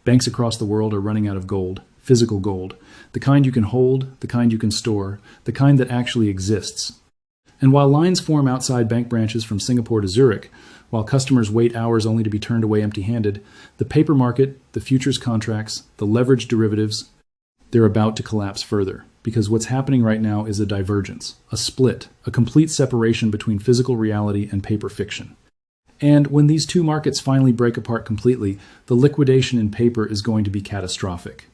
Banks across the world are running out of gold, physical gold, the kind you can hold, the kind you can store, the kind that actually exists. And while lines form outside bank branches from Singapore to Zurich, while customers wait hours only to be turned away empty-handed, the paper market, the futures contracts, the leveraged derivatives, they're about to collapse further. Because what's happening right now is a divergence, a split, a complete separation between physical reality and paper fiction. And when these two markets finally break apart completely, the liquidation in paper is going to be catastrophic.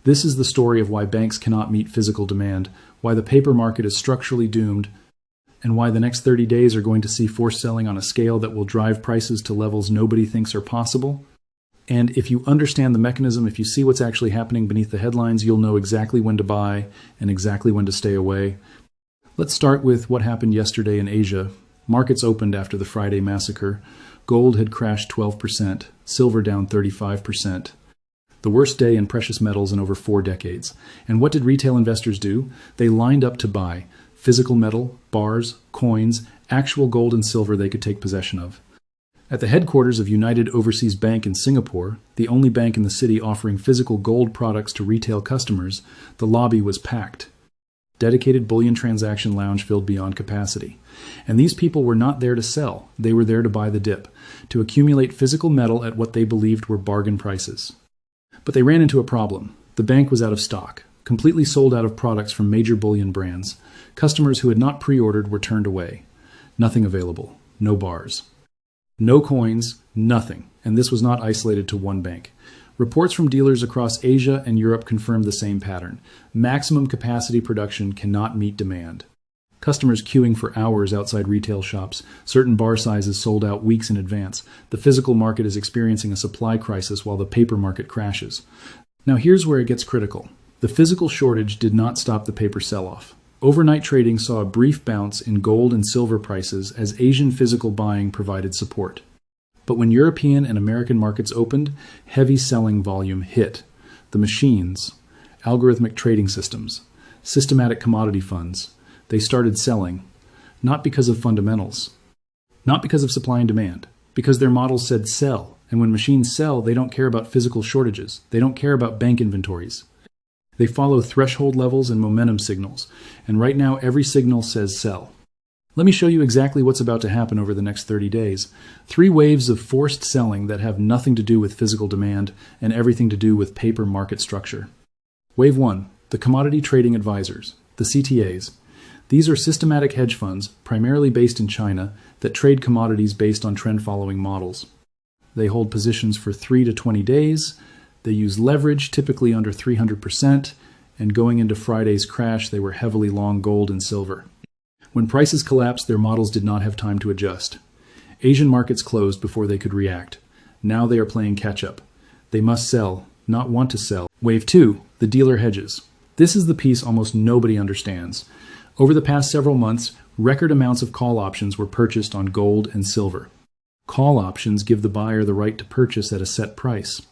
This is the story of why banks cannot meet physical demand, why the paper market is structurally doomed, and why the next 30 days are going to see forced selling on a scale that will drive prices to levels nobody thinks are possible. And if you understand the mechanism, if you see what's actually happening beneath the headlines, you'll know exactly when to buy and exactly when to stay away. Let's start with what happened yesterday in Asia. Markets opened after the Friday massacre. Gold had crashed 12%, silver down 35%. The worst day in precious metals in over 4 decades. And what did retail investors do? They lined up to buy physical metal, bars, coins, actual gold and silver they could take possession of. At the headquarters of United Overseas Bank in Singapore, the only bank in the city offering physical gold products to retail customers, the lobby was packed. Dedicated bullion transaction lounge filled beyond capacity. And these people were not there to sell. They were there to buy the dip, to accumulate physical metal at what they believed were bargain prices. But they ran into a problem. The bank was out of stock, completely sold out of products from major bullion brands. Customers who had not pre-ordered were turned away. Nothing available. No bars. No coins, nothing, and this was not isolated to one bank. Reports from dealers across Asia and Europe confirmed the same pattern. Maximum capacity production cannot meet demand. Customers queuing for hours outside retail shops, certain bar sizes sold out weeks in advance. The physical market is experiencing a supply crisis while the paper market crashes. Now here's where it gets critical. The physical shortage did not stop the paper sell-off. Overnight trading saw a brief bounce in gold and silver prices as Asian physical buying provided support. But when European and American markets opened, heavy selling volume hit. The machines, algorithmic trading systems, systematic commodity funds, they started selling, not because of fundamentals, not because of supply and demand, because their models said sell. And when machines sell, they don't care about physical shortages. They don't care about bank inventories. They follow threshold levels and momentum signals, and right now every signal says sell. Let me show you exactly what's about to happen over the next 30 days. 3 waves of forced selling that have nothing to do with physical demand and everything to do with paper market structure. Wave 1, the commodity trading advisors, the CTAs. These are systematic hedge funds, primarily based in China, that trade commodities based on trend-following models. They hold positions for 3 to 20 days. They use leverage, typically under 300%, and going into Friday's crash, they were heavily long gold and silver. When prices collapsed, their models did not have time to adjust. Asian markets closed before they could react. Now they are playing catch-up. They must sell, not want to sell. Wave 2, the dealer hedges. This is the piece almost nobody understands. Over the past several months, record amounts of call options were purchased on gold and silver. Call options give the buyer the right to purchase at a set price.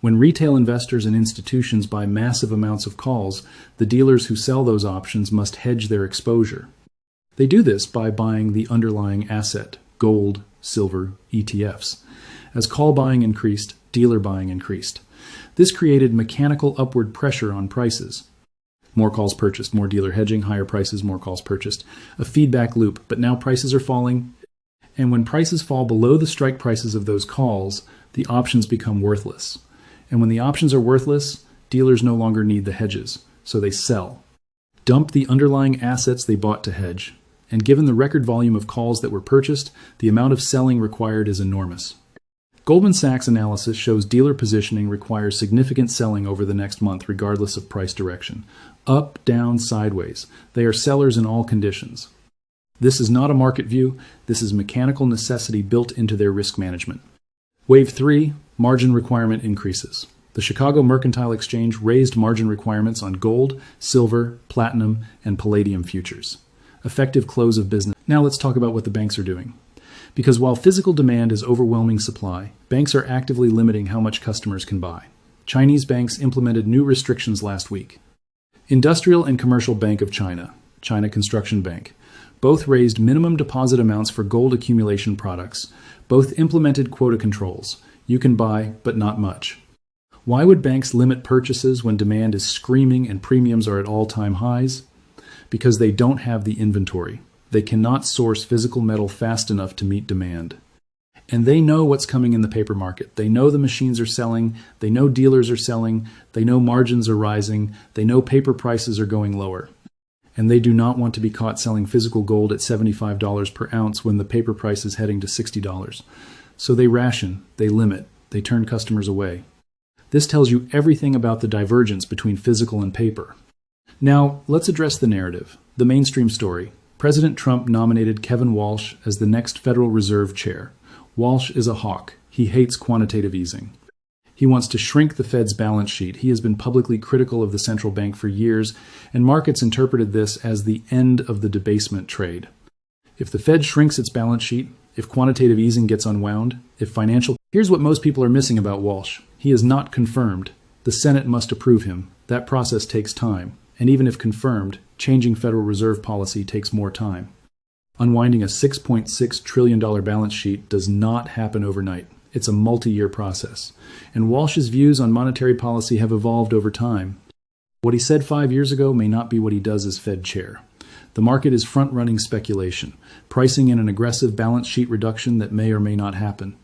When retail investors and institutions buy massive amounts of calls, the dealers who sell those options must hedge their exposure. They do this by buying the underlying asset, gold, silver, ETFs. As call buying increased, dealer buying increased. This created mechanical upward pressure on prices. More calls purchased, more dealer hedging, higher prices, more calls purchased. A feedback loop, but now prices are falling. And when prices fall below the strike prices of those calls, the options become worthless. And when the options are worthless, dealers no longer need the hedges, so they sell. Dump the underlying assets they bought to hedge. And given the record volume of calls that were purchased, the amount of selling required is enormous. Goldman Sachs analysis shows dealer positioning requires significant selling over the next month, regardless of price direction. Up, down, sideways. They are sellers in all conditions. This is not a market view. This is mechanical necessity built into their risk management. Wave 3, margin requirement increases. The Chicago Mercantile Exchange raised margin requirements on gold, silver, platinum, and palladium futures. Effective close of business. Now let's talk about what the banks are doing. Because while physical demand is overwhelming supply, banks are actively limiting how much customers can buy. Chinese banks implemented new restrictions last week. Industrial and Commercial Bank of China, China Construction Bank, both raised minimum deposit amounts for gold accumulation products. Both implemented quota controls. You can buy, but not much. Why would banks limit purchases when demand is screaming and premiums are at all-time highs? Because they don't have the inventory. They cannot source physical metal fast enough to meet demand. And they know what's coming in the paper market. They know the machines are selling. They know dealers are selling. They know margins are rising. They know paper prices are going lower. And they do not want to be caught selling physical gold at $75 per ounce when the paper price is heading to $60. So they ration, they limit, they turn customers away. This tells you everything about the divergence between physical and paper. Now, let's address the narrative, the mainstream story. President Trump nominated Kevin Walsh as the next Federal Reserve Chair. Walsh is a hawk. He hates quantitative easing. He wants to shrink the Fed's balance sheet. He has been publicly critical of the central bank for years, and markets interpreted this as the end of the debasement trade. If the Fed shrinks its balance sheet, if quantitative easing gets unwound, if financial... Here's what most people are missing about Walsh. He is not confirmed. The Senate must approve him. That process takes time. And even if confirmed, changing Federal Reserve policy takes more time. Unwinding a $6.6 trillion balance sheet does not happen overnight. It's a multi-year process. And Walsh's views on monetary policy have evolved over time. What he said 5 years ago may not be what he does as Fed chair. The market is front-running speculation, pricing in an aggressive balance sheet reduction that may or may not happen.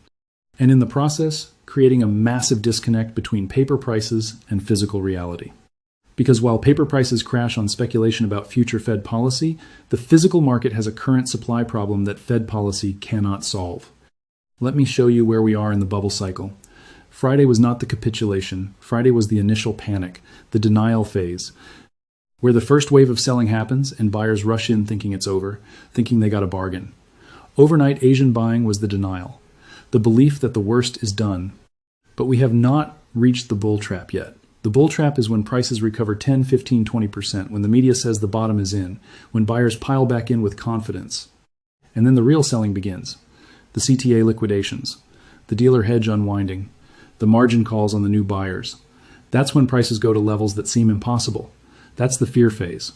And in the process, creating a massive disconnect between paper prices and physical reality. Because while paper prices crash on speculation about future Fed policy, the physical market has a current supply problem that Fed policy cannot solve. Let me show you where we are in the bubble cycle. Friday was not the capitulation. Friday was the initial panic, the denial phase, where the first wave of selling happens and buyers rush in thinking it's over, thinking they got a bargain. Overnight Asian buying was the denial, the belief that the worst is done. But we have not reached the bull trap yet. The bull trap is when prices recover 10, 15, 20%, when the media says the bottom is in, when buyers pile back in with confidence. And then the real selling begins. The CTA liquidations, the dealer hedge unwinding, the margin calls on the new buyers. That's when prices go to levels that seem impossible. That's the fear phase.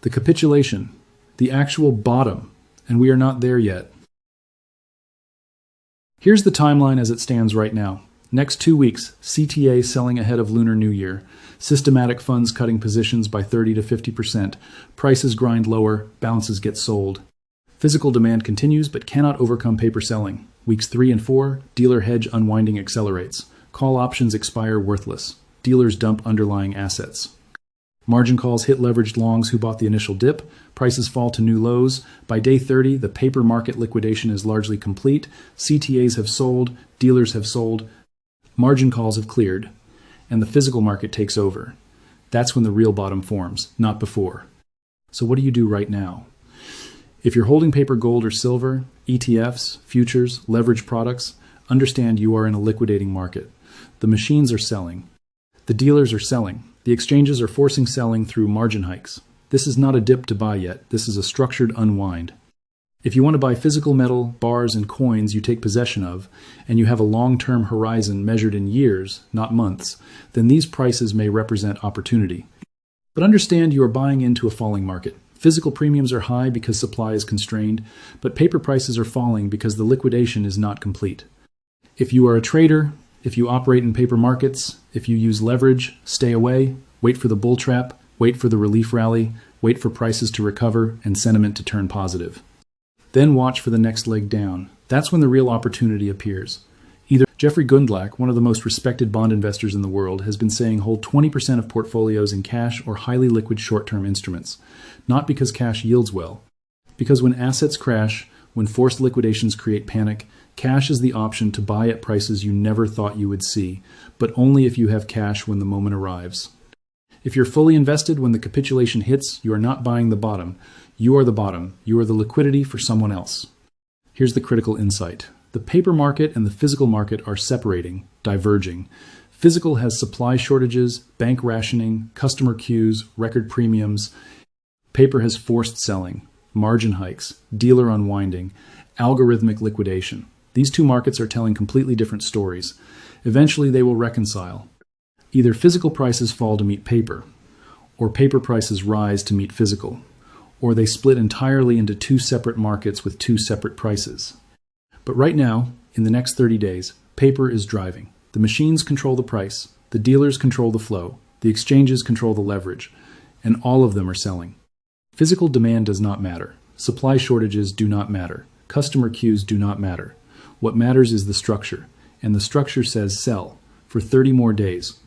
The capitulation, the actual bottom, and we are not there yet. Here's the timeline as it stands right now. Next 2 weeks, CTA selling ahead of Lunar New Year, systematic funds cutting positions by 30 to 50%, prices grind lower, bounces get sold. Physical demand continues but cannot overcome paper selling. Weeks 3 and 4, dealer hedge unwinding accelerates. Call options expire worthless. Dealers dump underlying assets. Margin calls hit leveraged longs who bought the initial dip. Prices fall to new lows. By day 30, the paper market liquidation is largely complete. CTAs have sold. Dealers have sold. Margin calls have cleared. And the physical market takes over. That's when the real bottom forms, not before. So what do you do right now? If you're holding paper gold or silver, ETFs, futures, leverage products, understand you are in a liquidating market. The machines are selling. The dealers are selling. The exchanges are forcing selling through margin hikes. This is not a dip to buy yet. This is a structured unwind. If you want to buy physical metal, bars, and coins you take possession of, and you have a long-term horizon measured in years, not months, then these prices may represent opportunity. But understand you are buying into a falling market. Physical premiums are high because supply is constrained, but paper prices are falling because the liquidation is not complete. If you are a trader, if you operate in paper markets, if you use leverage, stay away, wait for the bull trap, wait for the relief rally, wait for prices to recover and sentiment to turn positive. Then watch for the next leg down. That's when the real opportunity appears. Either Jeffrey Gundlach, one of the most respected bond investors in the world, has been saying hold 20% of portfolios in cash or highly liquid short-term instruments. Not because cash yields well. Because when assets crash, when forced liquidations create panic, cash is the option to buy at prices you never thought you would see, but only if you have cash when the moment arrives. If you're fully invested when the capitulation hits, you are not buying the bottom. You are the bottom. You are the liquidity for someone else. Here's the critical insight. The paper market and the physical market are separating, diverging. Physical has supply shortages, bank rationing, customer queues, record premiums. Paper has forced selling, margin hikes, dealer unwinding, algorithmic liquidation. These two markets are telling completely different stories. Eventually they will reconcile. Either physical prices fall to meet paper, or paper prices rise to meet physical, or they split entirely into two separate markets with two separate prices. But right now, in the next 30 days, paper is driving. The machines control the price. The dealers control the flow. The exchanges control the leverage. And all of them are selling. Physical demand does not matter. Supply shortages do not matter. Customer queues do not matter. What matters is the structure. And the structure says sell for 30 more days.